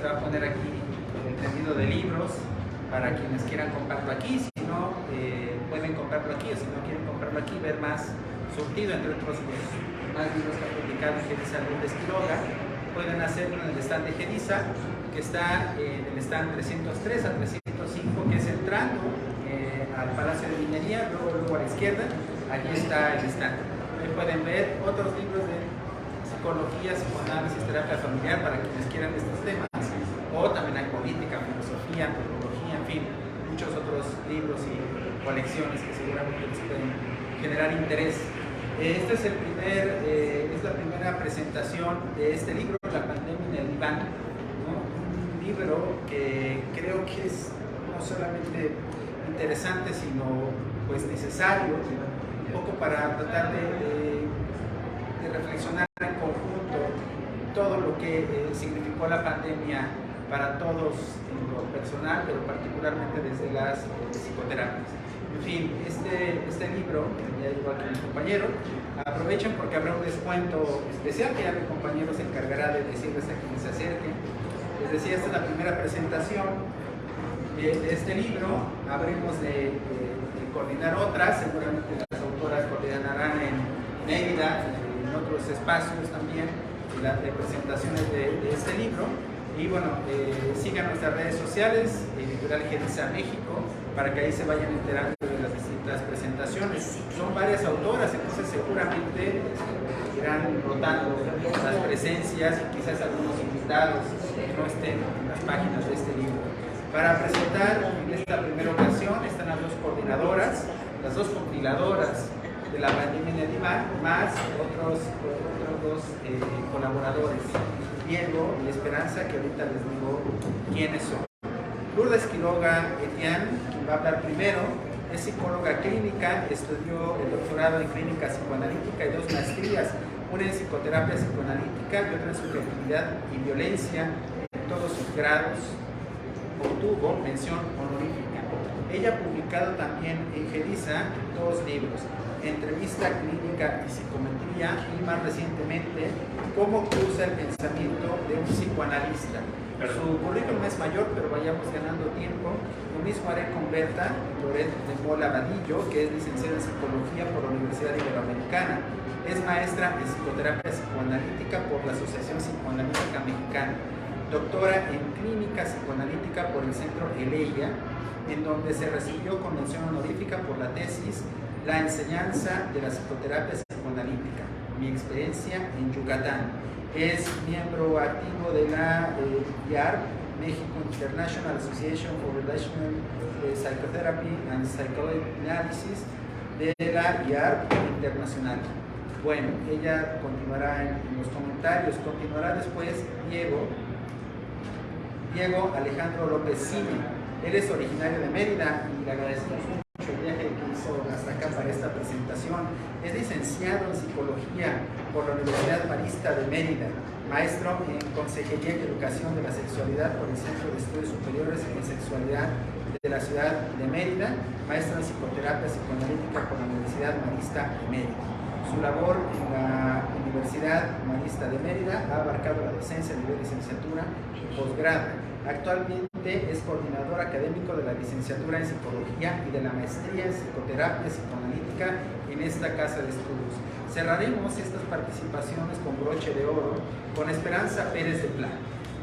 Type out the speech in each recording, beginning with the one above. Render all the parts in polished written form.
va a poner aquí el tendido de libros para quienes quieran comprarlo aquí. Si no, pueden comprarlo aquí, o si no quieren comprarlo aquí, ver más surtido, entre otros más libros que ha publicado en Gedisa Lourdes Quiroga. Pueden hacerlo en el stand de Gedisa, que está en el stand 303 a 305, que es entrando al Palacio de Minería, luego a la izquierda, allí está el stand. Ahí pueden ver otros libros de psicología, psicoanálisis, terapia familiar para quienes quieran estos temas, o también hay política, filosofía, antropología, en fin, muchos otros libros y colecciones que seguramente les pueden generar interés. Esta es la primera presentación de este libro, La pandemia en el diván, ¿no? Un libro que creo que es no solamente interesante, sino pues necesario, un poco para tratar de reflexionar en conjunto todo lo que significó la pandemia para todos en lo personal, pero particularmente desde las psicoterapias. En fin, este libro, ya llegó aquí mi compañero, aprovechen porque habrá un descuento especial que ya mi compañero se encargará de decirles a quienes se acerquen. Les decía, esta es la primera presentación de este libro. Habremos de coordinar otras, seguramente las autoras coordinarán en Mérida, en otros espacios también, las presentaciones de este libro. Y bueno, sigan nuestras redes sociales, Editorial Gedisa México, para que ahí se vayan enterando de las distintas presentaciones. Son varias autoras, entonces seguramente irán rotando las presencias y quizás algunos invitados que no estén en las páginas de este libro. Para presentar en esta primera ocasión están las dos coordinadoras, las dos compiladoras de La pandemia en el diván, más otros dos colaboradores, Diego y Esperanza, que ahorita les digo quiénes son. Lourdes Quiroga Etienne, quien va a hablar primero, es psicóloga clínica, estudió el doctorado en clínica psicoanalítica y 2 maestrías, una en psicoterapia psicoanalítica y otra en subjetividad y violencia, en todos sus grados. Obtuvo mención honorífica. Ella ha publicado también en Gedisa 2 libros, Entrevista clínica y psicometría, y más recientemente, Cómo cruza el pensamiento de un psicoanalista. Su currículum es mayor, pero vayamos ganando tiempo. Lo mismo haré con Berta Loret de Mola Vadillo, que es licenciada en psicología por la Universidad Iberoamericana. Es maestra en psicoterapia psicoanalítica por la Asociación Psicoanalítica Mexicana. Doctora en clínica psicoanalítica por el Centro Eleia, en donde se recibió con mención honorífica por la tesis La enseñanza de la psicoterapia psicoanalítica, mi experiencia en Yucatán. Es miembro activo de la IARP, México International Association for Relational Psychotherapy and Psychoanalysis, de la IARP Internacional. Bueno, ella continuará en los comentarios. Continuará después Diego Alejandro López Cine. Él es originario de Mérida y le agradecemos mucho el viaje que hizo hasta acá para esta presentación. Es licenciado en psicología por la Universidad Marista de Mérida, maestro en Consejería y Educación de la Sexualidad por el Centro de Estudios Superiores en Sexualidad de la Ciudad de Mérida, maestro en Psicoterapia Psicoanalítica por la Universidad Marista de Mérida. Su labor en la Universidad Marista de Mérida ha abarcado la docencia a nivel licenciatura y posgrado. Actualmente es coordinador académico de la licenciatura en psicología y de la maestría en psicoterapia psicoanalítica en esta casa de estudios. Cerraremos estas participaciones con broche de oro con Esperanza Pérez de Plá.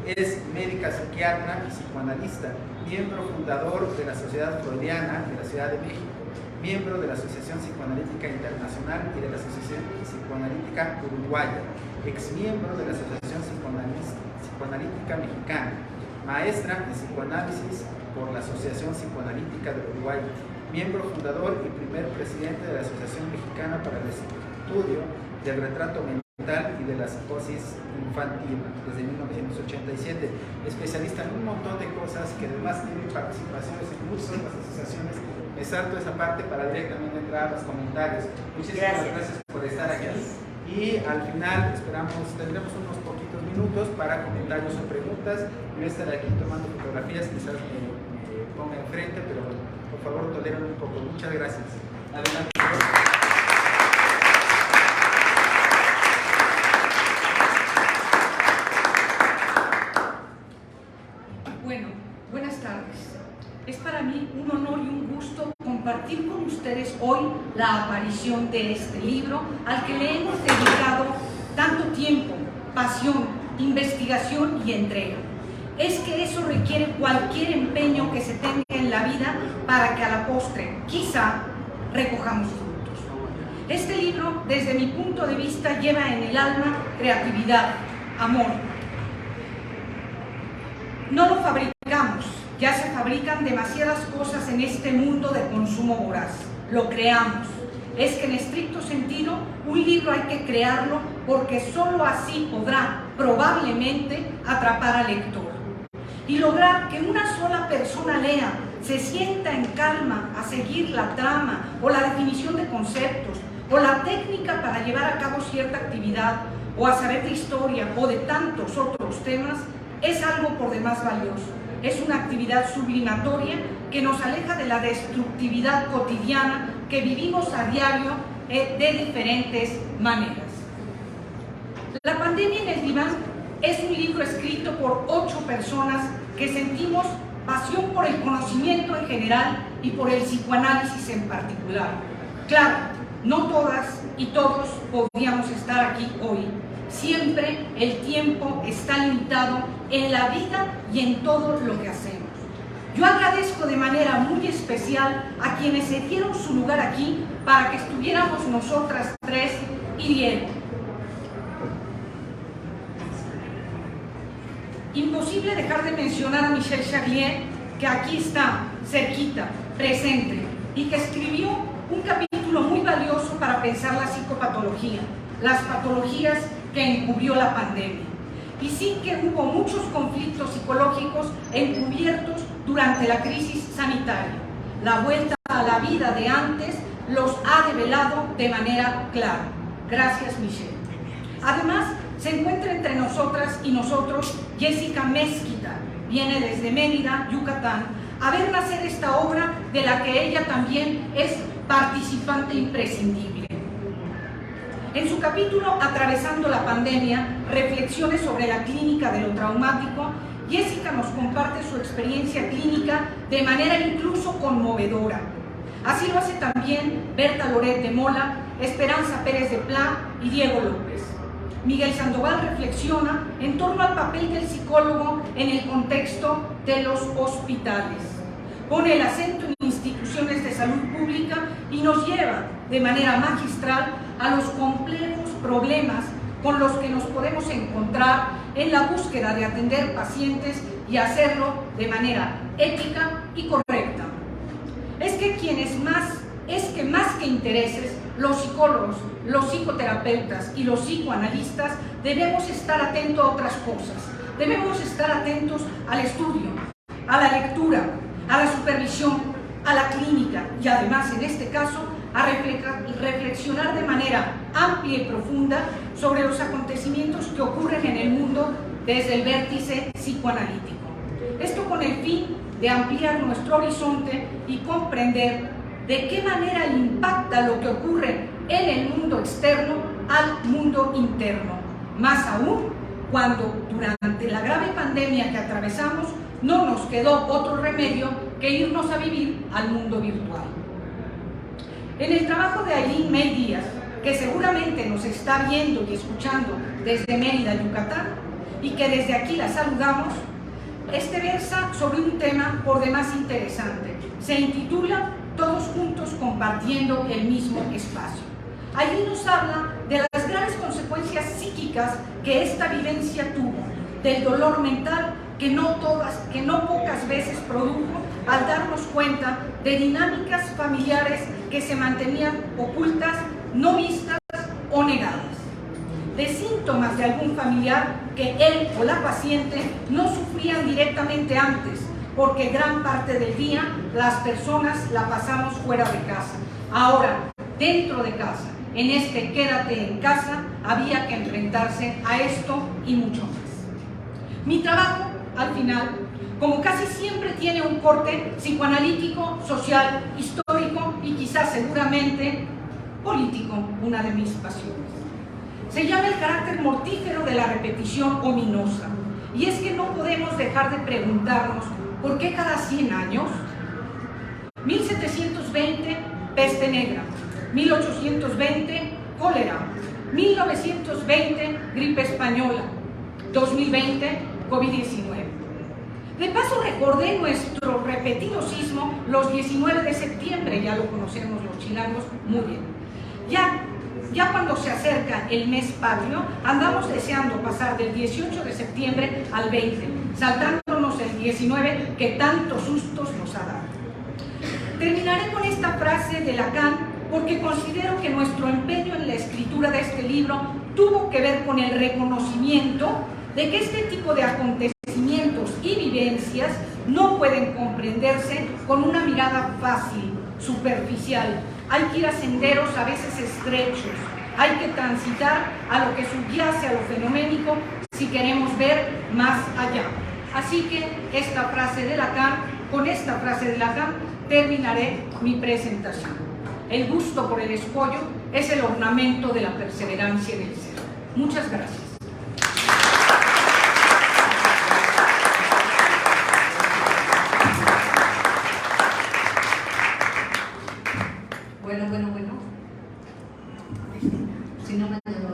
Es médica psiquiatra y psicoanalista, miembro fundador de la Sociedad Freudiana de la Ciudad de México, miembro de la Asociación Psicoanalítica Internacional y de la Asociación Psicoanalítica Uruguaya, exmiembro de la Asociación Psicoanalítica Mexicana, maestra en psicoanálisis por la Asociación Psicoanalítica de Uruguay, miembro fundador y primer presidente de la Asociación Mexicana para el Estudio del Retrato Mental y de la Psicosis Infantil desde 1987, especialista en un montón de cosas que además tiene participaciones en muchas de las asociaciones. Me salto esa parte para directamente entrar a los comentarios. Muchísimas gracias por estar aquí. Y al final tendremos unos poquitos minutos para comentarios o preguntas. Yo estaré aquí tomando fotografías, quizás me ponga enfrente, pero por favor toleren un poco. Muchas gracias. Adelante. Bueno, buenas tardes. Es para mí un honor y un gusto compartir con ustedes hoy la aparición de este libro al que le hemos dedicado tanto tiempo, pasión, investigación y entrega. Es que eso requiere cualquier empeño que se tenga en la vida para que a la postre, quizá, recojamos frutos. Este libro, desde mi punto de vista, lleva en el alma creatividad, amor. No lo fabricamos, ya se fabrican demasiadas cosas en este mundo de consumo voraz. Lo creamos. Es que en estricto sentido, un libro hay que crearlo porque solo así podrá, probablemente, atrapar al lector. Y lograr que una sola persona lea, se sienta en calma a seguir la trama o la definición de conceptos o la técnica para llevar a cabo cierta actividad o a saber de historia o de tantos otros temas, es algo por demás valioso. Es una actividad sublimatoria que nos aleja de la destructividad cotidiana que vivimos a diario de diferentes maneras. La pandemia en el diván es un libro escrito por 8 personas que sentimos pasión por el conocimiento en general y por el psicoanálisis en particular. Claro, no todas y todos podríamos estar aquí hoy. Siempre el tiempo está limitado en la vida y en todo lo que hacemos. Yo agradezco de manera muy especial a quienes se dieron su lugar aquí para que estuviéramos nosotras tres y Diego. Imposible dejar de mencionar a Michel Charlier, que aquí está, cerquita, presente, y que escribió un capítulo muy valioso para pensar la psicopatología, las patologías que encubrió la pandemia. Y sí que hubo muchos conflictos psicológicos encubiertos durante la crisis sanitaria. La vuelta a la vida de antes los ha develado de manera clara. Gracias, Michel. Además, se encuentra entre nosotras y nosotros Jessica Mezquita. Viene desde Mérida, Yucatán, a ver nacer esta obra de la que ella también es participante imprescindible. En su capítulo Atravesando la pandemia, reflexiones sobre la clínica de lo traumático, Jessica nos comparte su experiencia clínica de manera incluso conmovedora. Así lo hace también Berta Loret de Mola, Esperanza Pérez de Plá y Diego López. Miguel Sandoval reflexiona en torno al papel del psicólogo en el contexto de los hospitales. Pone el acento en instituciones de salud pública y nos lleva de manera magistral a los complejos problemas con los que nos podemos encontrar en la búsqueda de atender pacientes y hacerlo de manera ética y correcta. Es que más que intereses, los psicólogos, los psicoterapeutas y los psicoanalistas debemos estar atentos a otras cosas. Debemos estar atentos al estudio, a la lectura, a la supervisión, a la clínica y además, en este caso, a reflexionar de manera amplia y profunda sobre los acontecimientos que ocurren en el mundo desde el vértice psicoanalítico. Esto con el fin de ampliar nuestro horizonte y comprender de qué manera impacta lo que ocurre en el mundo externo al mundo interno. Más aún cuando durante la grave pandemia que atravesamos no nos quedó otro remedio que irnos a vivir al mundo virtual. En el trabajo de Aileen May Díaz, que seguramente nos está viendo y escuchando desde Mérida, Yucatán, y que desde aquí la saludamos, este versa sobre un tema por demás interesante. Se intitula Todos juntos compartiendo el mismo espacio. Allí nos habla de las graves consecuencias psíquicas que esta vivencia tuvo, del dolor mental que no pocas veces produjo al darnos cuenta de dinámicas familiares que se mantenían ocultas, no vistas o negadas, de síntomas de algún familiar que él o la paciente no sufrían directamente antes, porque gran parte del día las personas la pasamos fuera de casa. Ahora, dentro de casa, en este quédate en casa, había que enfrentarse a esto y mucho más. Mi trabajo, al final, como casi siempre, tiene un corte psicoanalítico, social, histórico y quizás seguramente político, una de mis pasiones. Se llama el carácter mortífero de la repetición ominosa. Y es que no podemos dejar de preguntarnos por qué cada 100 años, 1720, peste negra, 1820, cólera, 1920, gripe española, 2020, COVID-19. De paso recordé nuestro repetido sismo los 19 de septiembre, ya lo conocemos los chilangos muy bien. Ya cuando se acerca el mes patrio, andamos deseando pasar del 18 de septiembre al 20, saltándonos el 19 que tantos sustos nos ha dado. Terminaré con esta frase de Lacan porque considero que nuestro empeño en la escritura de este libro tuvo que ver con el reconocimiento de que este tipo de acontecimientos y vivencias no pueden comprenderse con una mirada fácil, superficial. Hay que ir a senderos a veces estrechos, hay que transitar a lo que subyace a lo fenoménico si queremos ver más allá. Así que con esta frase de Lacan terminaré mi presentación. El gusto por el escollo es el ornamento de la perseverancia del ser. Muchas gracias. Bueno. Si no me llevo.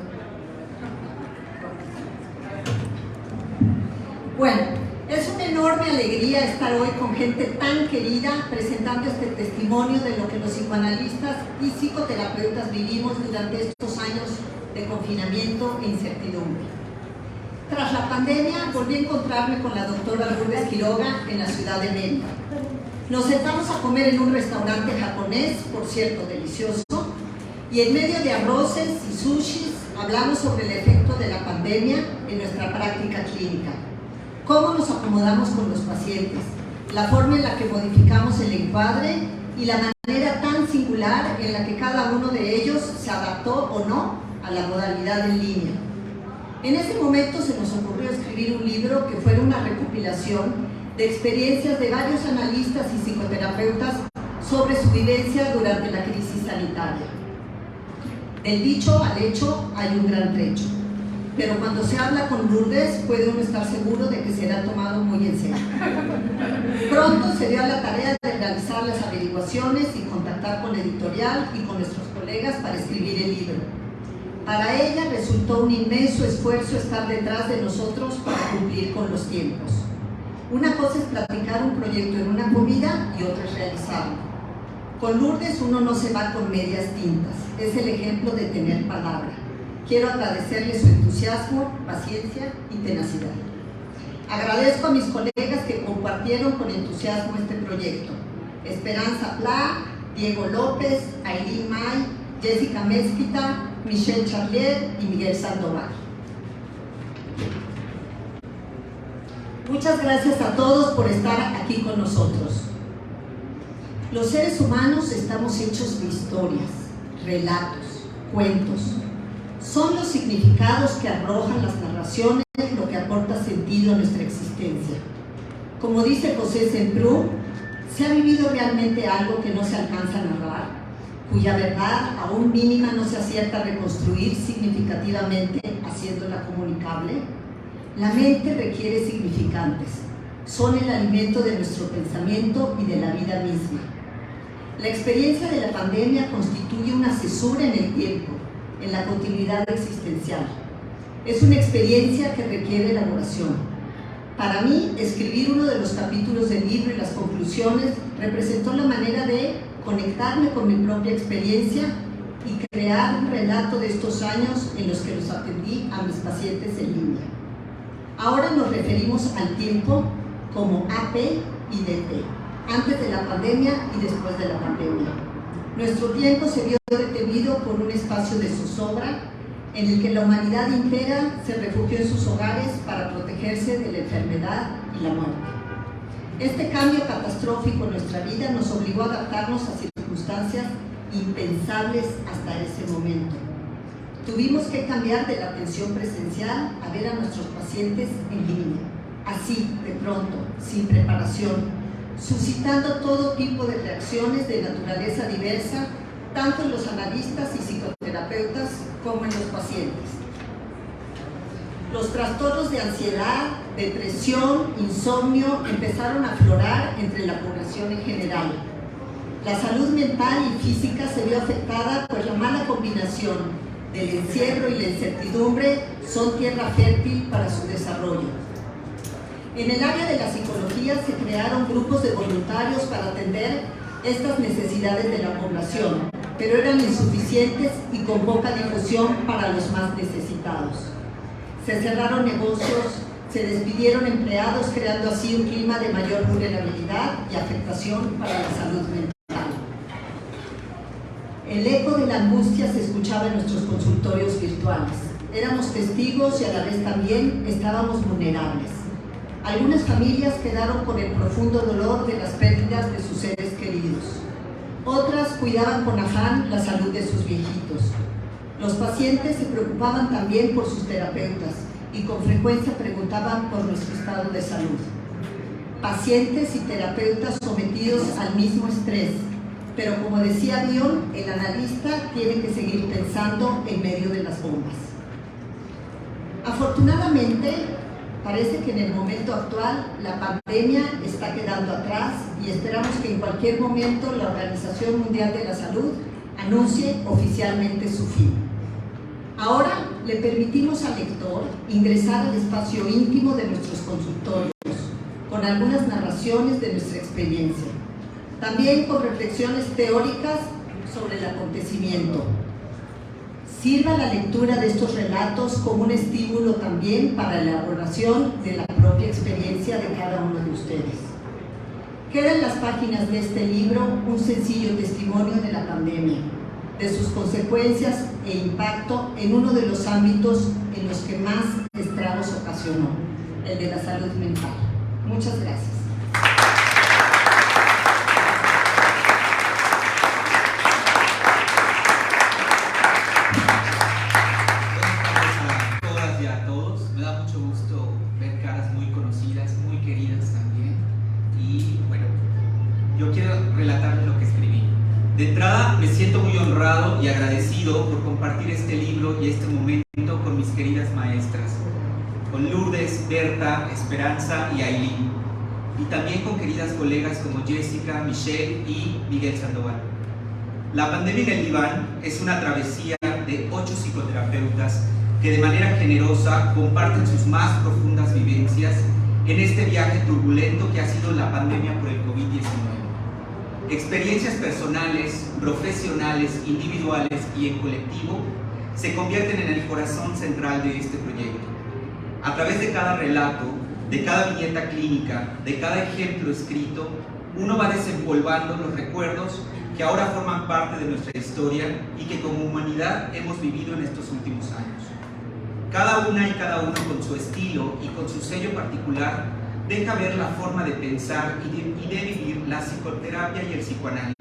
Bueno, es una enorme alegría estar hoy con gente tan querida presentando este testimonio de lo que los psicoanalistas y psicoterapeutas vivimos durante estos años de confinamiento e incertidumbre. Tras la pandemia volví a encontrarme con la doctora Lourdes Quiroga en la ciudad de Mérida. Nos sentamos a comer en un restaurante japonés, por cierto delicioso, y en medio de arroces y sushis hablamos sobre el efecto de la pandemia en nuestra práctica clínica, cómo nos acomodamos con los pacientes, la forma en la que modificamos el encuadre y la manera tan singular en la que cada uno de ellos se adaptó o no a la modalidad en línea. En ese momento se nos ocurrió escribir un libro que fuera una recopilación de experiencias de varios analistas y psicoterapeutas sobre su vivencia durante la crisis sanitaria. Del dicho al hecho hay un gran trecho, pero cuando se habla con Lourdes puede uno estar seguro de que será tomado muy en serio. Pronto se dio a la tarea de realizar las averiguaciones y contactar con la editorial y con nuestros colegas para escribir el libro. Para ella resultó un inmenso esfuerzo estar detrás de nosotros para cumplir con los tiempos. Una cosa es platicar un proyecto en una comida y otra es realizarlo. Con Lourdes uno no se va con medias tintas, es el ejemplo de tener palabra. Quiero agradecerle su entusiasmo, paciencia y tenacidad. Agradezco a mis colegas que compartieron con entusiasmo este proyecto. Esperanza Pla, Diego López, Aileen May, Jessica Mezquita, Michelle Charlier y Miguel Sandoval. Muchas gracias a todos por estar aquí con nosotros. Los seres humanos estamos hechos de historias, relatos, cuentos. Son los significados que arrojan las narraciones lo que aporta sentido a nuestra existencia. Como dice José Semprún, ¿se ha vivido realmente algo que no se alcanza a narrar, cuya verdad aún mínima no se acierta a reconstruir significativamente haciéndola comunicable? La mente requiere significantes, son el alimento de nuestro pensamiento y de la vida misma. La experiencia de la pandemia constituye una cesura en el tiempo, en la continuidad existencial. Es una experiencia que requiere elaboración. Para mí, escribir uno de los capítulos del libro y las conclusiones representó la manera de conectarme con mi propia experiencia y crear un relato de estos años en los que los atendí a mis pacientes en línea. Ahora nos referimos al tiempo como AP y DT, antes de la pandemia y después de la pandemia. Nuestro tiempo se vio detenido por un espacio de zozobra en el que la humanidad entera se refugió en sus hogares para protegerse de la enfermedad y la muerte. Este cambio catastrófico en nuestra vida nos obligó a adaptarnos a circunstancias impensables hasta ese momento. Tuvimos que cambiar de la atención presencial a ver a nuestros pacientes en línea, así, de pronto, sin preparación, suscitando todo tipo de reacciones de naturaleza diversa, tanto en los analistas y psicoterapeutas como en los pacientes. Los trastornos de ansiedad, depresión, insomnio empezaron a aflorar entre la población en general. La salud mental y física se vio afectada, pues la mala combinación del encierro y la incertidumbre son tierra fértil para su desarrollo. En el área de la psicología se crearon grupos de voluntarios para atender estas necesidades de la población, pero eran insuficientes y con poca difusión para los más necesitados. Se cerraron negocios, se despidieron empleados, creando así un clima de mayor vulnerabilidad y afectación para la salud mental. El eco de la angustia se escuchaba en nuestros consultorios virtuales. Éramos testigos y a la vez también estábamos vulnerables. Algunas familias quedaron con el profundo dolor de las pérdidas de sus seres queridos. Otras cuidaban con afán la salud de sus viejitos. Los pacientes se preocupaban también por sus terapeutas y con frecuencia preguntaban por nuestro estado de salud. Pacientes y terapeutas sometidos al mismo estrés, pero como decía Bion, el analista tiene que seguir pensando en medio de las bombas. Afortunadamente, parece que en el momento actual la pandemia está quedando atrás y esperamos que en cualquier momento la Organización Mundial de la Salud anuncie oficialmente su fin. Ahora le permitimos al lector ingresar al espacio íntimo de nuestros consultorios con algunas narraciones de nuestra experiencia, también con reflexiones teóricas sobre el acontecimiento. Sirva la lectura de estos relatos como un estímulo también para la elaboración de la propia experiencia de cada uno de ustedes. Queda en las páginas de este libro un sencillo testimonio de la pandemia, de sus consecuencias e impacto en uno de los ámbitos en los que más estragos ocasionó, el de la salud mental. Muchas gracias. De entrada, me siento muy honrado y agradecido por compartir este libro y este momento con mis queridas maestras, con Lourdes, Berta, Esperanza y Ailín, y también con queridas colegas como Jessica, Michelle y Miguel Sandoval. La pandemia en el diván es una travesía de 8 psicoterapeutas que de manera generosa comparten sus más profundas vivencias en este viaje turbulento que ha sido la pandemia por el COVID-19. Experiencias personales, profesionales, individuales y en colectivo se convierten en el corazón central de este proyecto. A través de cada relato, de cada viñeta clínica, de cada ejemplo escrito, uno va desempolvando los recuerdos que ahora forman parte de nuestra historia y que como humanidad hemos vivido en estos últimos años. Cada una y cada uno con su estilo y con su sello particular deja ver la forma de pensar y de vivir la psicoterapia y el psicoanálisis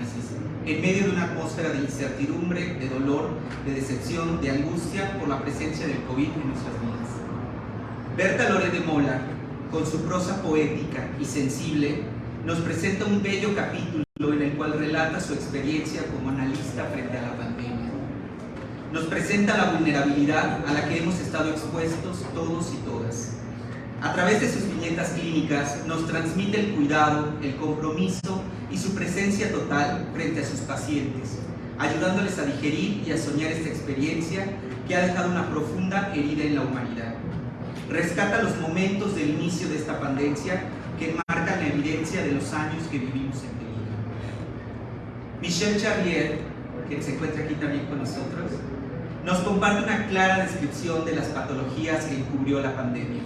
en medio de una atmósfera de incertidumbre, de dolor, de decepción, de angustia por la presencia del COVID en nuestras vidas. Berta Loré de Mola, con su prosa poética y sensible, nos presenta un bello capítulo en el cual relata su experiencia como analista frente a la pandemia. Nos presenta la vulnerabilidad a la que hemos estado expuestos todos y todas. A través de sus viñetas clínicas nos transmite el cuidado, el compromiso y su presencia total frente a sus pacientes, ayudándoles a digerir y a soñar esta experiencia que ha dejado una profunda herida en la humanidad. Rescata los momentos del inicio de esta pandemia que marcan la evidencia de los años que vivimos en peligro. Michelle Charrier, que se encuentra aquí también con nosotros, nos comparte una clara descripción de las patologías que encubrió la pandemia.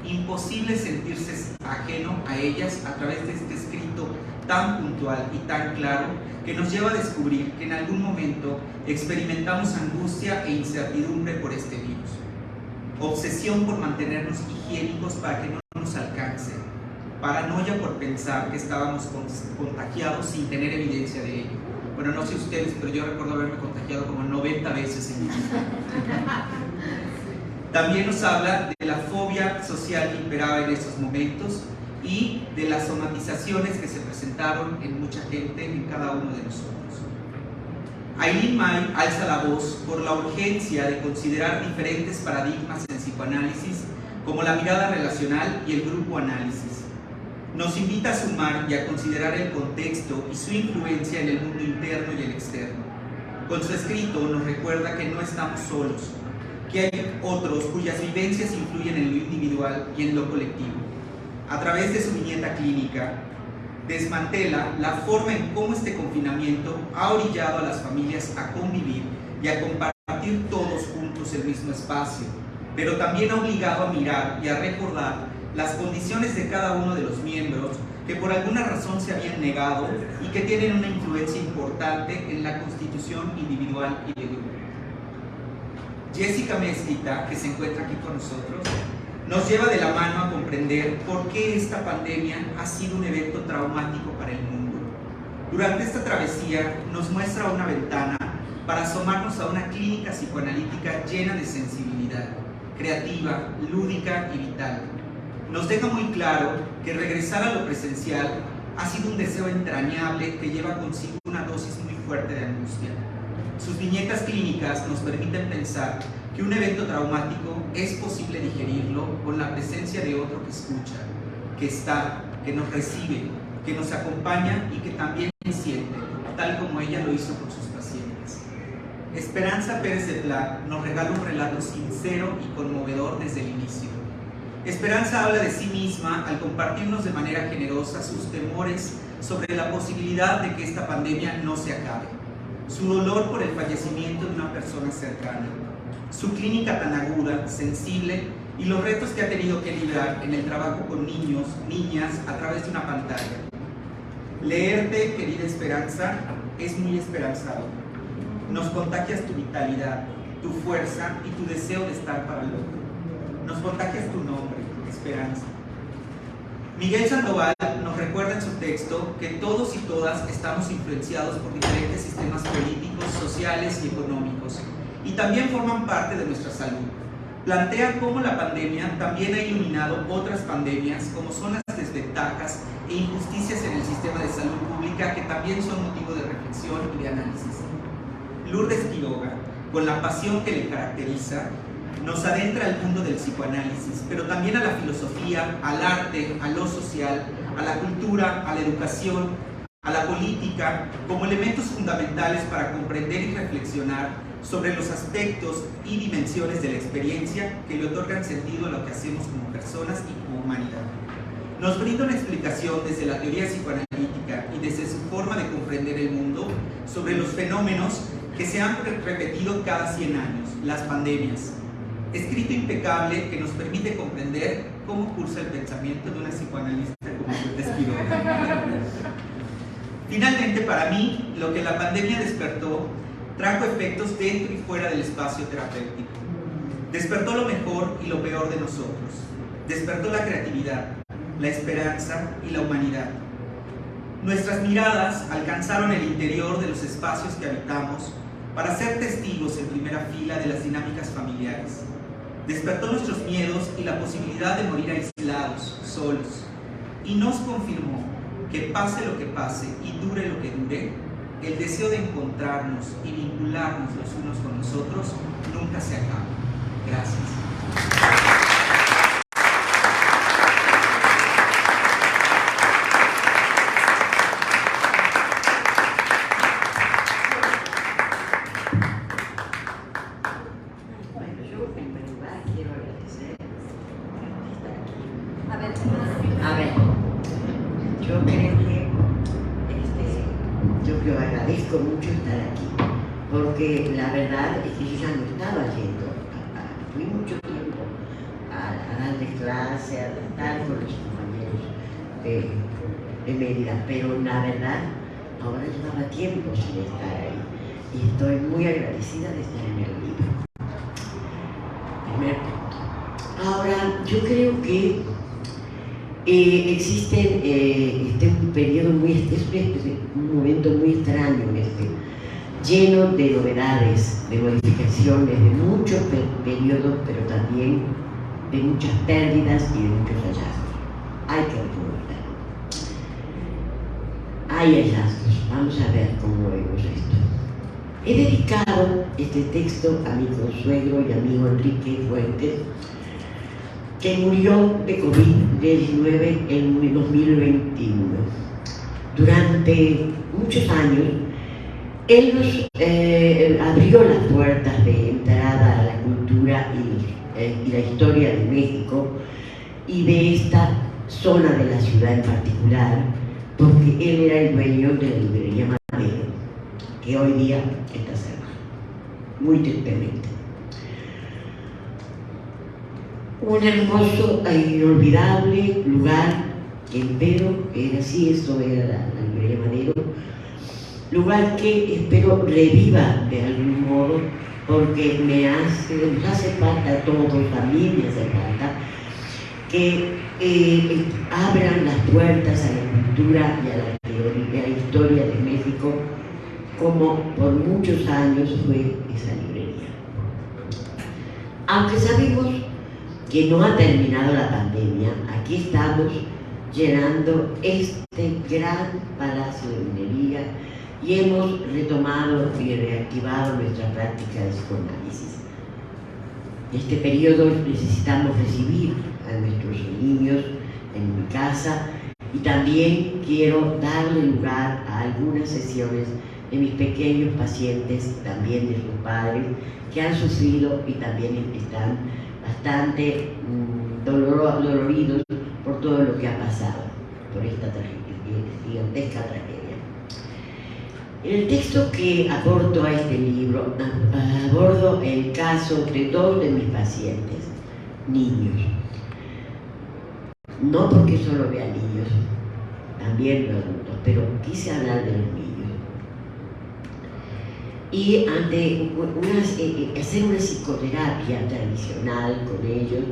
Imposible sentirse ajeno a ellas a través de este escrito tan puntual y tan claro que nos lleva a descubrir que en algún momento experimentamos angustia e incertidumbre por este virus. Obsesión por mantenernos higiénicos para que no nos alcance. Paranoia por pensar que estábamos contagiados sin tener evidencia de ello. Bueno, no sé ustedes, pero yo recuerdo haberme contagiado como 90 veces en mi vida. También nos habla de la fobia social que imperaba en esos momentos y de las somatizaciones que se presentaron en mucha gente, en cada uno de nosotros. Ailín May alza la voz por la urgencia de considerar diferentes paradigmas en psicoanálisis como la mirada relacional y el grupo análisis. Nos invita a sumar y a considerar el contexto y su influencia en el mundo interno y el externo. Con su escrito nos recuerda que no estamos solos, que hay otros cuyas vivencias influyen en lo individual y en lo colectivo. A través de su viñeta clínica, desmantela la forma en cómo este confinamiento ha orillado a las familias a convivir y a compartir todos juntos el mismo espacio, pero también ha obligado a mirar y a recordar las condiciones de cada uno de los miembros que por alguna razón se habían negado y que tienen una influencia importante en la constitución individual y de grupo. Jessica Mezquita, que se encuentra aquí con nosotros, nos lleva de la mano a comprender por qué esta pandemia ha sido un evento traumático para el mundo. Durante esta travesía nos muestra una ventana para asomarnos a una clínica psicoanalítica llena de sensibilidad, creativa, lúdica y vital. Nos deja muy claro que regresar a lo presencial ha sido un deseo entrañable que lleva consigo una dosis muy fuerte de angustia. Sus viñetas clínicas nos permiten pensar que un evento traumático es posible digerirlo con la presencia de otro que escucha, que está, que nos recibe, que nos acompaña y que también siente, tal como ella lo hizo con sus pacientes. Esperanza Pérez de Pla nos regala un relato sincero y conmovedor desde el inicio. Esperanza habla de sí misma al compartirnos de manera generosa sus temores sobre la posibilidad de que esta pandemia no se acabe, su dolor por el fallecimiento de una persona cercana, su clínica tan aguda, sensible y los retos que ha tenido que librar en el trabajo con niños, niñas, a través de una pantalla. Leerte, querida Esperanza, es muy esperanzador. Nos contagias tu vitalidad, tu fuerza y tu deseo de estar para el otro. Nos contagias tu nombre, Esperanza. Miguel Sandoval nos recuerda en su texto que todos y todas estamos influenciados por diferentes sistemas políticos, sociales y económicos, y también forman parte de nuestra salud. Plantea cómo la pandemia también ha iluminado otras pandemias, como son las desventajas e injusticias en el sistema de salud pública, que también son motivo de reflexión y de análisis. Lourdes Quiroga, con la pasión que le caracteriza, nos adentra al mundo del psicoanálisis, pero también a la filosofía, al arte, a lo social, a la cultura, a la educación, a la política, como elementos fundamentales para comprender y reflexionar sobre los aspectos y dimensiones de la experiencia que le otorgan sentido a lo que hacemos como personas y como humanidad. Nos brinda una explicación desde la teoría psicoanalítica y desde su forma de comprender el mundo sobre los fenómenos que se han repetido cada 100 años, las pandemias. Escrito impecable que nos permite comprender cómo cursa el pensamiento de una psicoanalista como Lourdes Quiroga. Finalmente, para mí, lo que la pandemia despertó trajo efectos dentro y fuera del espacio terapéutico. Despertó lo mejor y lo peor de nosotros. Despertó la creatividad, la esperanza y la humanidad. Nuestras miradas alcanzaron el interior de los espacios que habitamos para ser testigos en primera fila de las dinámicas familiares. Despertó nuestros miedos y la posibilidad de morir aislados, solos, y nos confirmó que pase lo que pase y dure lo que dure, el deseo de encontrarnos y vincularnos los unos con los otros nunca se acaba. Gracias. Agradezco mucho estar aquí, porque la verdad es que yo ya no estaba yendo, fui mucho tiempo a darles clase, a tratar con los compañeros de Mérida, pero la verdad ahora llevaba tiempo sin estar ahí y estoy muy agradecida de estar en el libro. Primer punto. Ahora, yo creo que existe un periodo un momento muy extraño lleno de novedades, de modificaciones, de muchos periodos, pero también de muchas pérdidas y de muchos hallazgos. Hay que reconocer. Hay hallazgos. Vamos a ver cómo vemos esto. He dedicado este texto a mi consuegro y amigo Enrique Fuentes, que murió de COVID-19 en 2021. Durante muchos años, él nos abrió las puertas de entrada a la cultura y la historia de México y de esta zona de la ciudad en particular, porque él era el dueño de la librería Madero, que hoy día está cerrada, muy tristemente. Un hermoso e inolvidable lugar que espero, eso era la librería Madero, lugar que espero reviva de algún modo, porque nos hace falta a todos, a mí me hace falta, que abran las puertas a la cultura y a la historia de México, como por muchos años fue esa librería. Aunque sabemos que no ha terminado la pandemia, aquí estamos llenando este gran palacio de minería y hemos retomado y reactivado nuestra práctica de psicoanálisis. En este periodo necesitamos recibir a nuestros niños en mi casa y también quiero darle lugar a algunas sesiones de mis pequeños pacientes, también de sus padres, que han sufrido y también están bastante doloridos por todo lo que ha pasado, por esta gigantesca tragedia. En el texto que aporto a este libro, abordo el caso de dos de mis pacientes, niños. No porque solo vea niños, también los adultos, pero quise hablar de los niños. Y hacer una psicoterapia tradicional con ellos,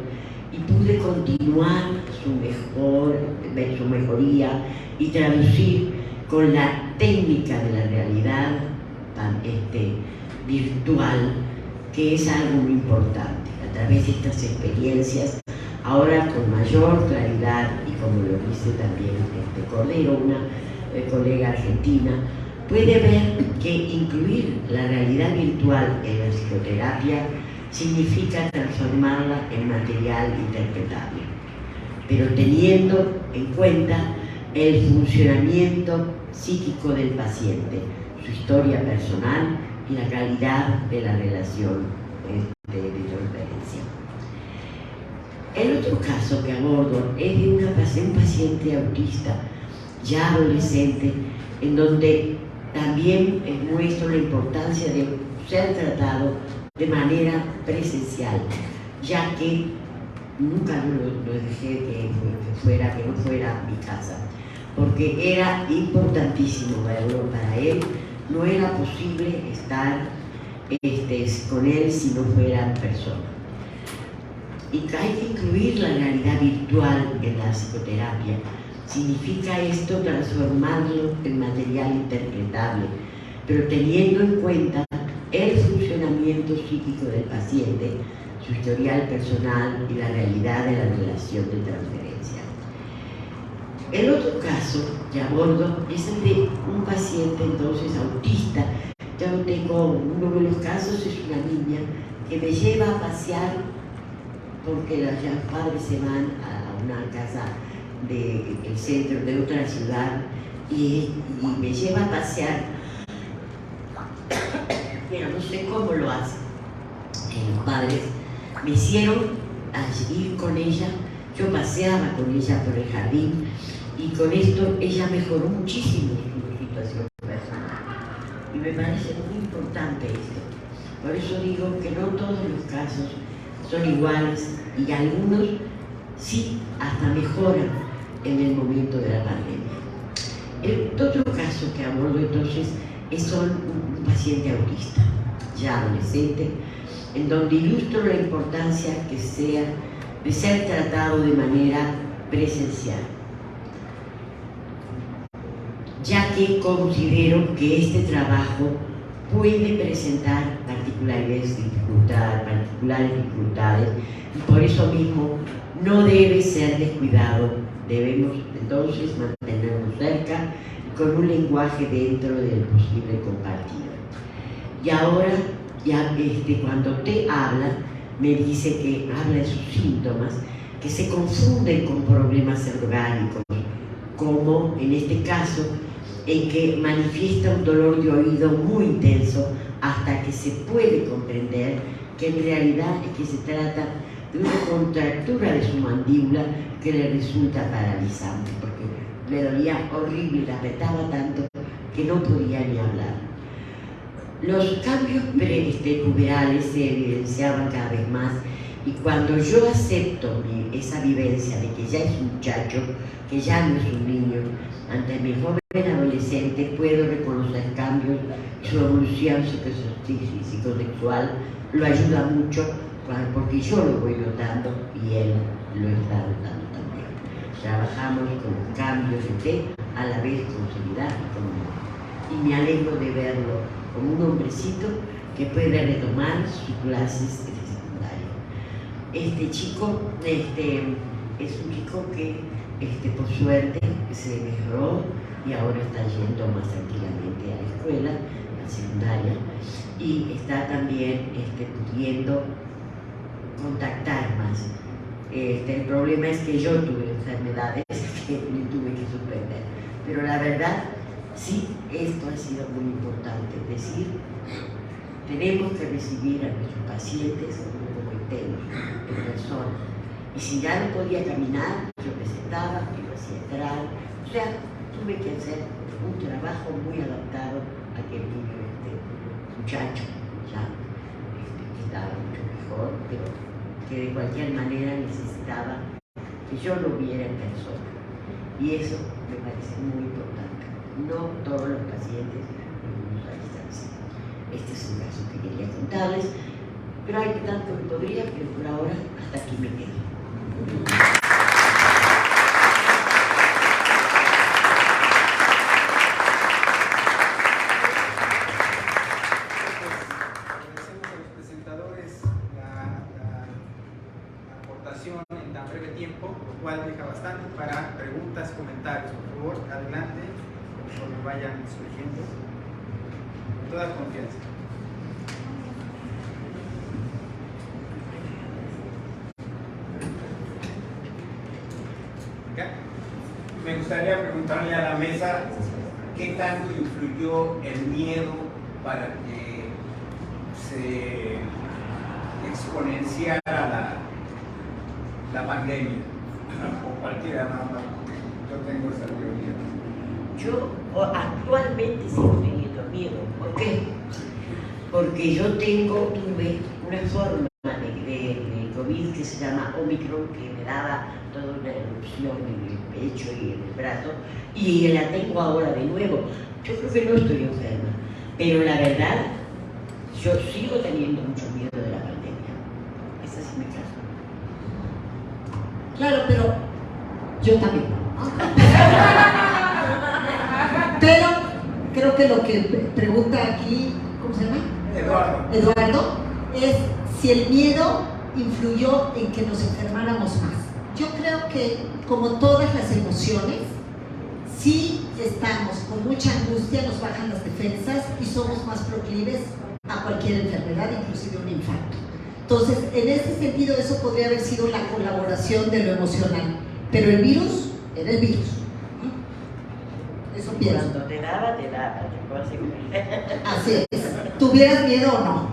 y pude continuar su mejoría y traducir con la técnica de la realidad virtual, que es algo muy importante. A través de estas experiencias, ahora con mayor claridad, y como lo dice también Cordero, una colega argentina, puede ver que incluir la realidad virtual en la psicoterapia significa transformarla en material interpretable, pero teniendo en cuenta el funcionamiento psíquico del paciente, su historia personal y la calidad de la relación de transferencia. El otro caso que abordo es de un paciente autista ya adolescente, en donde también muestro la importancia de ser tratado de manera presencial, ya que nunca lo dejé que no fuera mi casa, porque era importantísimo verlo para él. No era posible estar con él si no fuera en persona. Y hay que incluir la realidad virtual en la psicoterapia. Significa esto transformarlo en material interpretable, pero teniendo en cuenta el funcionamiento psíquico del paciente, su historial personal y la realidad de la relación de transferencia. El otro caso que abordo es el de un paciente entonces autista. Yo tengo uno de los casos, es una niña que me lleva a pasear porque los padres se van a una casa del centro de otra ciudad y me lleva a pasear, pero no sé cómo lo hace. Los padres me hicieron ir con ella, yo paseaba con ella por el jardín y con esto ella mejoró muchísimo su situación personal. Y me parece muy importante esto. Por eso digo que no todos los casos son iguales y algunos sí hasta mejoran en el momento de la pandemia. El otro caso que abordo entonces es un paciente autista, ya adolescente, en donde ilustro la importancia que sea de ser tratado de manera presencial, ya que considero que este trabajo puede presentar particulares dificultades y por eso mismo no debe ser descuidado. Debemos entonces mantenernos cerca y con un lenguaje dentro del posible compartido. Y ahora, ya cuando te habla, me dice que habla de sus síntomas que se confunden con problemas orgánicos, como en este caso, en que manifiesta un dolor de oído muy intenso hasta que se puede comprender que en realidad es que se trata de una contractura de su mandíbula que le resulta paralizante, porque le dolía horrible, la apretaba tanto que no podía ni hablar. Los cambios puberales se evidenciaban cada vez más, y cuando yo acepto esa vivencia de que ya es un muchacho, que ya no es un niño, ante mi joven adolescente puedo reconocer cambios, su evolución psicosexual lo ayuda mucho porque yo lo voy notando y él lo está notando también. Trabajamos con los cambios a la vez con seriedad y me alegro de verlo como un hombrecito que puede retomar sus clases de secundaria. Este chico es un chico que por suerte se mejoró y ahora está yendo más tranquilamente a la escuela, a la secundaria, y está también pudiendo contactar más. El problema es que yo tuve enfermedades que me tuve que suspender, pero la verdad, sí, esto ha sido muy importante, es decir, tenemos que recibir a nuestros pacientes como estemos, en persona, y si ya no podía caminar, yo me sentaba y lo hacía entrar, o sea, tuve que hacer un trabajo muy adaptado a que el niño, muchacho, ya estaba mucho mejor, pero que de cualquier manera necesitaba que yo lo viera en persona. Y eso me parece muy importante. No todos los pacientes vivimos a distancia. Este es un caso que quería contarles, pero hay tanto que podría, pero por ahora hasta aquí me quedo. En tan breve tiempo, lo cual deja bastante para preguntas, comentarios. Por favor, adelante, conforme vayan surgiendo, con toda confianza. ¿Okay? Me gustaría preguntarle a la mesa qué tanto influyó el miedo para que se exponenciara la pandemia, o cualquiera, yo tengo esa teoría. Yo actualmente sigo teniendo miedo. ¿Por qué? Porque yo tuve una forma de COVID que se llama Omicron, que me daba toda una erupción en el pecho y en el brazo, y la tengo ahora de nuevo. Yo creo que no estoy enferma, pero la verdad, yo sigo teniendo mucho miedo de la pandemia. Esa sí me caso. Claro, pero yo también. Pero creo que lo que pregunta aquí, ¿cómo se llama? Eduardo, es si el miedo influyó en que nos enfermáramos más. Yo creo que, como todas las emociones, si estamos con mucha angustia, nos bajan las defensas y somos más proclives a cualquier enfermedad, inclusive un infarto. Entonces, en ese sentido, eso podría haber sido la colaboración de lo emocional. Pero el virus era el virus. Eso pienso. Cuando te daba, te puedo asegurar. Así es. ¿Tuvieras miedo o no?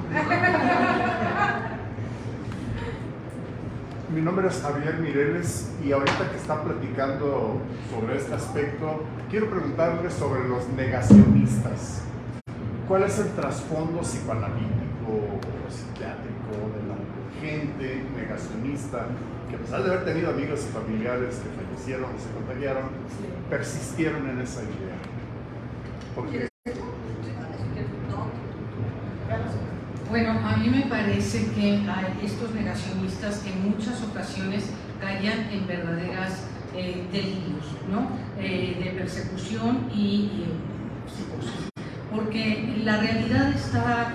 Mi nombre es Javier Mireles y ahorita que está platicando sobre este aspecto, quiero preguntarle sobre los negacionistas. ¿Cuál es el trasfondo psicoanalítico o psiquiátrico de la gente negacionista que, a pesar de haber tenido amigos y familiares que fallecieron o se contagiaron, persistieron en esa idea? Porque bueno, a mí me parece que estos negacionistas en muchas ocasiones caían en verdaderas delirios, ¿no? De persecución y psicosis. Porque la realidad estaba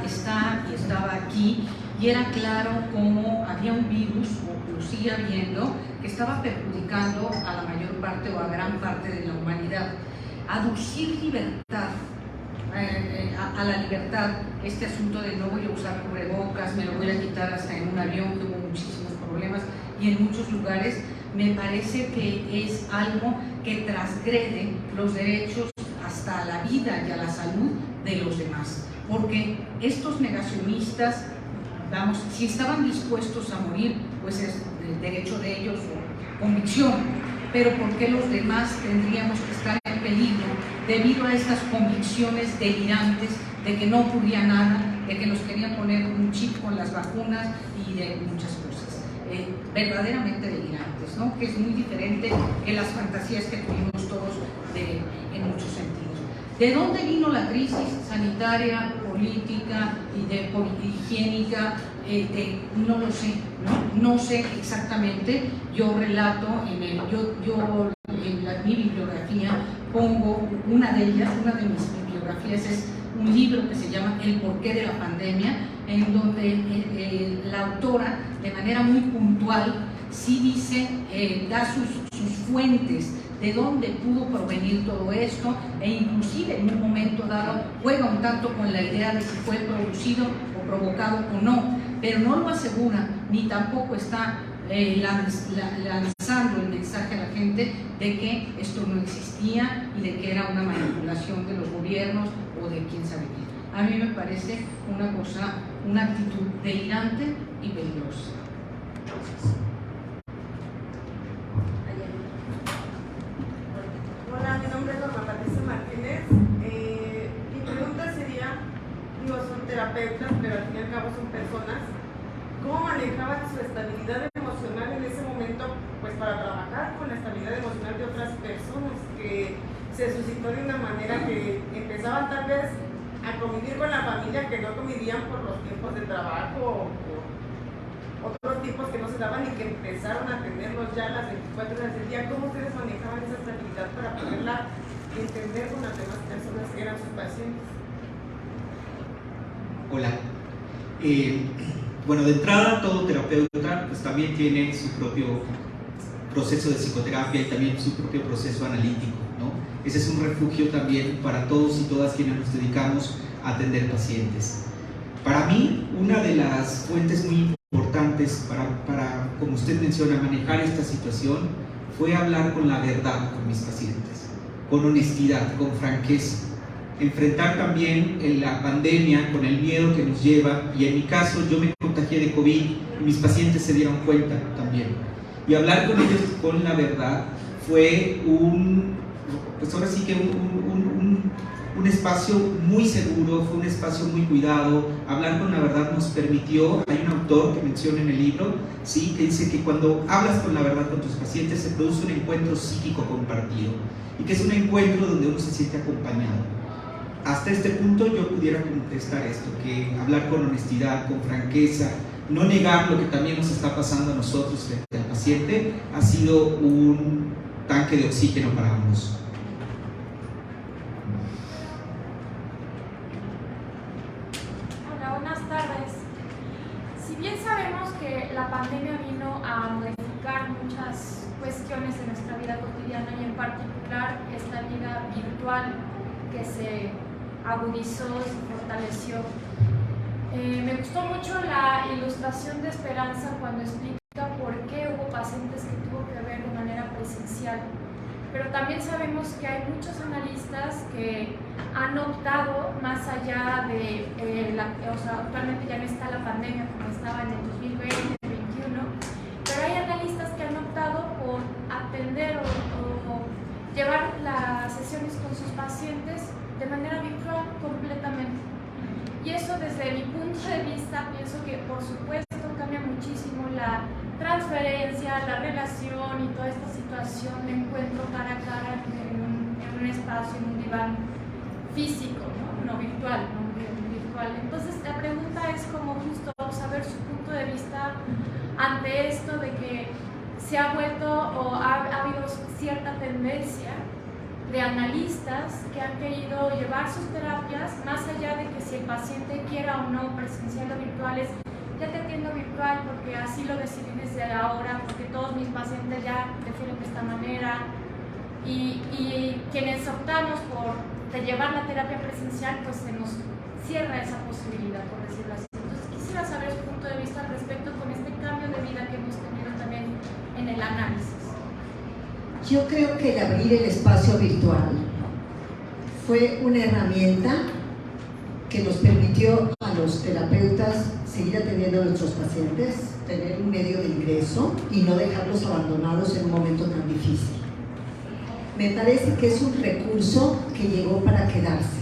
aquí y era claro cómo había un virus, o lo sigue habiendo, que estaba perjudicando a la mayor parte o a gran parte de la humanidad. Aducir libertad, a la libertad, este asunto de no voy a usar cubrebocas, me lo voy a quitar hasta en un avión, que hubo muchísimos problemas, y en muchos lugares, me parece que es algo que transgrede los derechos hasta a la vida y a la salud de los demás. Porque estos negacionistas, vamos, si estaban dispuestos a morir, pues es el derecho de ellos o convicción, pero ¿por qué los demás tendríamos que estar en peligro debido a estas convicciones delirantes de que no ocurría nada, de que nos querían poner un chip con las vacunas y de muchas cosas verdaderamente delirantes, ¿no? Que es muy diferente que las fantasías que tuvimos todos en muchos sentidos. ¿De dónde vino la crisis sanitaria, política y higiénica? No lo sé, no sé exactamente. Yo relato mi bibliografía pongo una de ellas, una de mis bibliografías es un libro que se llama El porqué de la pandemia, en donde la autora de manera muy puntual sí dice, da sus fuentes de dónde pudo provenir todo esto, e inclusive en un momento dado juega un tanto con la idea de si fue producido o provocado o no, pero no lo asegura ni tampoco está lanzando el mensaje a la gente de que esto no existía y de que era una manipulación de los gobiernos o de quién sabe qué. A mí me parece una actitud delirante y peligrosa. Hola, mi nombre es Norma Patricia Martínez. Mi pregunta sería, son terapeutas, pero al fin y al cabo son personas, ¿cómo manejaban su estabilidad emocional en ese momento, pues para trabajar con la estabilidad emocional de otras personas, que se suscitó de una manera que empezaban tal vez a convivir con la familia que no convivían por los tiempos de trabajo o otros tipos que no se daban y que empezaron a tenerlos ya las 24 horas del día? ¿Cómo ustedes manejaban esa estabilidad para poderla entender con las demás personas que eran sus pacientes? Hola. Bueno, de entrada, todo terapeuta pues también tiene su propio proceso de psicoterapia y también su propio proceso analítico, ¿no? Ese es un refugio también para todos y todas quienes nos dedicamos a atender pacientes. Para mí, una de las fuentes muy importantes para, como usted menciona, manejar esta situación fue hablar con la verdad con mis pacientes, con honestidad, con franqueza. Enfrentar también la pandemia con el miedo que nos lleva, y en mi caso yo me contagié de COVID y mis pacientes se dieron cuenta también. Y hablar con ellos con la verdad fue pues ahora sí que un espacio muy seguro, fue un espacio muy cuidado. Hablar con la verdad nos permitió, hay un autor que menciona en el libro, ¿sí?, que dice que cuando hablas con la verdad con tus pacientes se produce un encuentro psíquico compartido, y que es un encuentro donde uno se siente acompañado. Hasta este punto yo pudiera contestar esto, que hablar con honestidad, con franqueza, no negar lo que también nos está pasando a nosotros frente al paciente, ha sido un tanque de oxígeno para ambos. Hola, buenas tardes. Si bien sabemos que la pandemia vino a modificar muchas cuestiones de nuestra vida cotidiana y en particular esta vida virtual que se agudizó, se fortaleció. Me gustó mucho la ilustración de Esperanza cuando explica por qué hubo pacientes que tuvo que ver de manera presencial. Pero también sabemos que hay muchos analistas que han optado más allá de, actualmente ya no está la pandemia como estaba en el 2020, 2021, pero hay analistas que han optado por atender o llevar las sesiones con sus pacientes de manera virtual completamente. Y eso, desde mi punto de vista, pienso que por supuesto cambia muchísimo la transferencia, la relación y toda esta situación de encuentro cara a cara en un espacio, en un diván físico, no virtual, Entonces la pregunta es como justo saber su punto de vista ante esto de que se ha vuelto o ha habido cierta tendencia de analistas que han querido llevar sus terapias más allá de que si el paciente quiera o no presencial o virtuales, ya te atiendo virtual porque así lo decidí desde ahora, porque todos mis pacientes ya prefieren de esta manera, y quienes optamos por llevar la terapia presencial, pues se nos cierra esa posibilidad, por decirlo así. Entonces quisiera saber su punto de vista al respecto con este cambio de vida que hemos tenido también el análisis. Yo creo que el abrir el espacio virtual fue una herramienta que nos permitió a los terapeutas seguir atendiendo a nuestros pacientes, tener un medio de ingreso y no dejarlos abandonados en un momento tan difícil. Me parece que es un recurso que llegó para quedarse,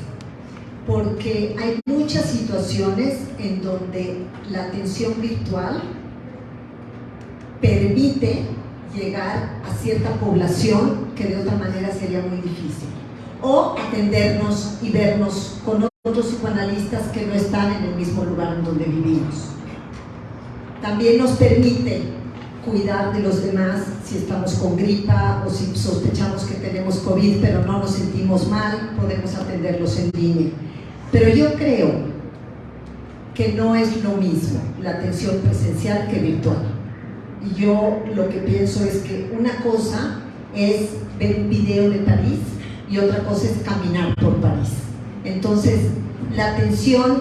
porque hay muchas situaciones en donde la atención virtual permite llegar a cierta población que de otra manera sería muy difícil, o atendernos y vernos con otros psicoanalistas que no están en el mismo lugar en donde vivimos. También nos permite cuidar de los demás si estamos con gripa o si sospechamos que tenemos COVID pero no nos sentimos mal, podemos atenderlos en línea. Pero yo creo que no es lo mismo la atención presencial que virtual. Y yo lo que pienso es que una cosa es ver un video de París y otra cosa es caminar por París. Entonces, la atención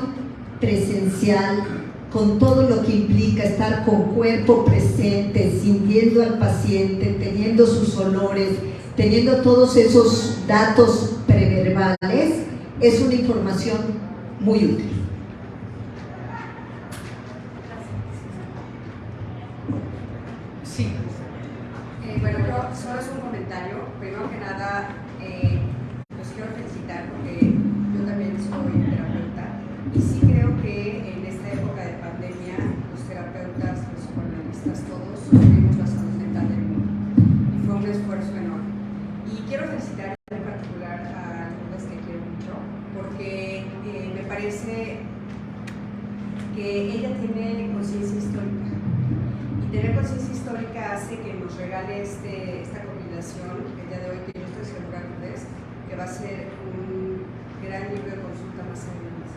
presencial, con todo lo que implica estar con cuerpo presente, sintiendo al paciente, teniendo sus olores, teniendo todos esos datos preverbales, es una información muy útil. Sí. Bueno, yo solo es un comentario. Primero que nada, los quiero felicitar porque yo también soy terapeuta y sí creo que en esta época de pandemia los terapeutas, los psicoanalistas, todos sufrimos la salud mental del mundo y fue un esfuerzo enorme. Y quiero felicitar en particular a Lourdes, que quiero mucho, porque me parece que ella tiene conciencia histórica. Y tener conciencia histórica hace que nos regale esta combinación el día de hoy, que yo estoy segura que va a ser un gran libro de consulta más adelante,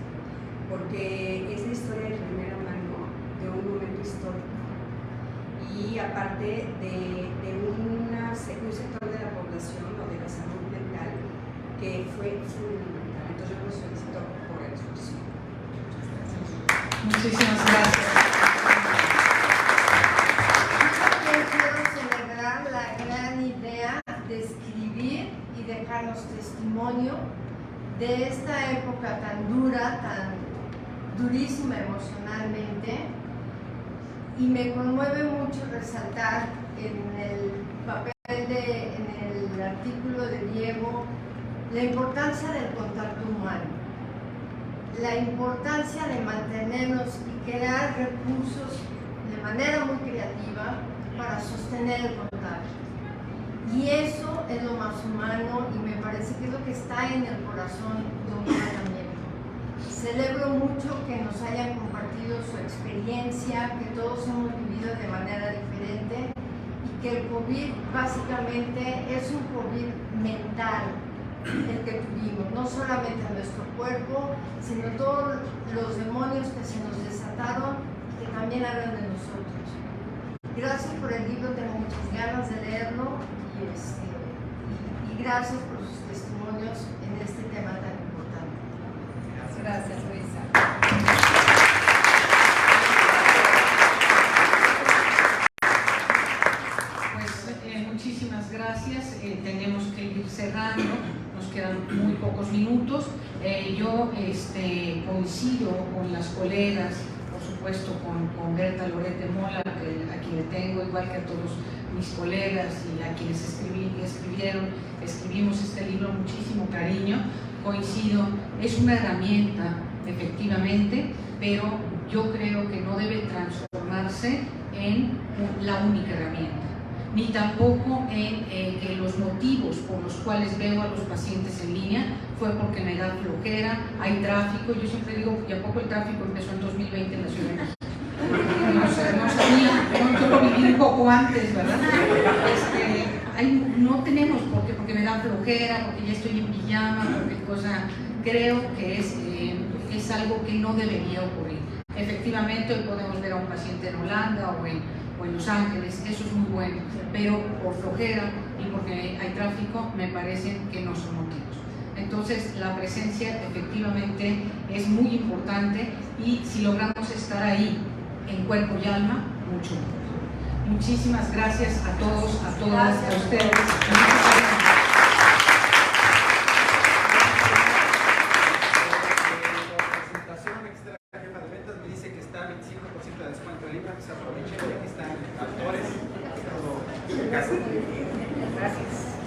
porque es la historia de primera mano de un momento histórico y aparte de un sector de la población o de la salud mental que fue fundamental. Entonces yo los felicito por el esfuerzo. Muchísimas gracias. La gran idea de escribir y dejarnos testimonio de esta época tan dura, tan durísima emocionalmente, y me conmueve mucho resaltar en el papel en el artículo de Diego la importancia del contacto humano, la importancia de mantenernos y crear recursos de manera muy creativa para sostener el contagio. Y eso es lo más humano y me parece que es lo que está en el corazón de un tratamiento. Celebro mucho que nos hayan compartido su experiencia, que todos hemos vivido de manera diferente y que el COVID básicamente es un COVID mental el que tuvimos, no solamente en nuestro cuerpo, sino todos los demonios que se nos desataron y que también hablan de nosotros. Gracias por el libro, tengo muchas ganas de leerlo y gracias por sus testimonios en este tema tan importante. Gracias, Luisa. Pues muchísimas gracias. Tenemos que ir cerrando, nos quedan muy pocos minutos. Yo coincido con las colegas, por supuesto con Berta Loret de Mola, a quien le tengo, igual que a todos mis colegas y a quienes escribimos este libro, muchísimo cariño. Coincido, es una herramienta efectivamente, pero yo creo que no debe transformarse en la única herramienta, ni tampoco en que los motivos por los cuales veo a los pacientes en línea fue porque me da flojera, hay tráfico. Yo siempre digo que a poco el tráfico empezó en 2020 en la Ciudad de México. No sabía, yo lo viví un poco antes, ¿verdad? No tenemos porque me da flojera, porque ya estoy en pijama, porque cosa, creo que es algo que no debería ocurrir. Efectivamente, hoy podemos ver a un paciente en Holanda o en Los Ángeles, eso es muy bueno, pero por flojera y porque hay tráfico, me parece que no son motivos. Entonces, la presencia efectivamente es muy importante y si logramos estar ahí en cuerpo y alma, mucho mejor. Muchísimas gracias a todos, a todas, Gracias. a ustedes. Presentación extra, jefa de ventas me dice que está 25% de descuento del libro, que se aprovechen, aquí están autores, todo. Gracias.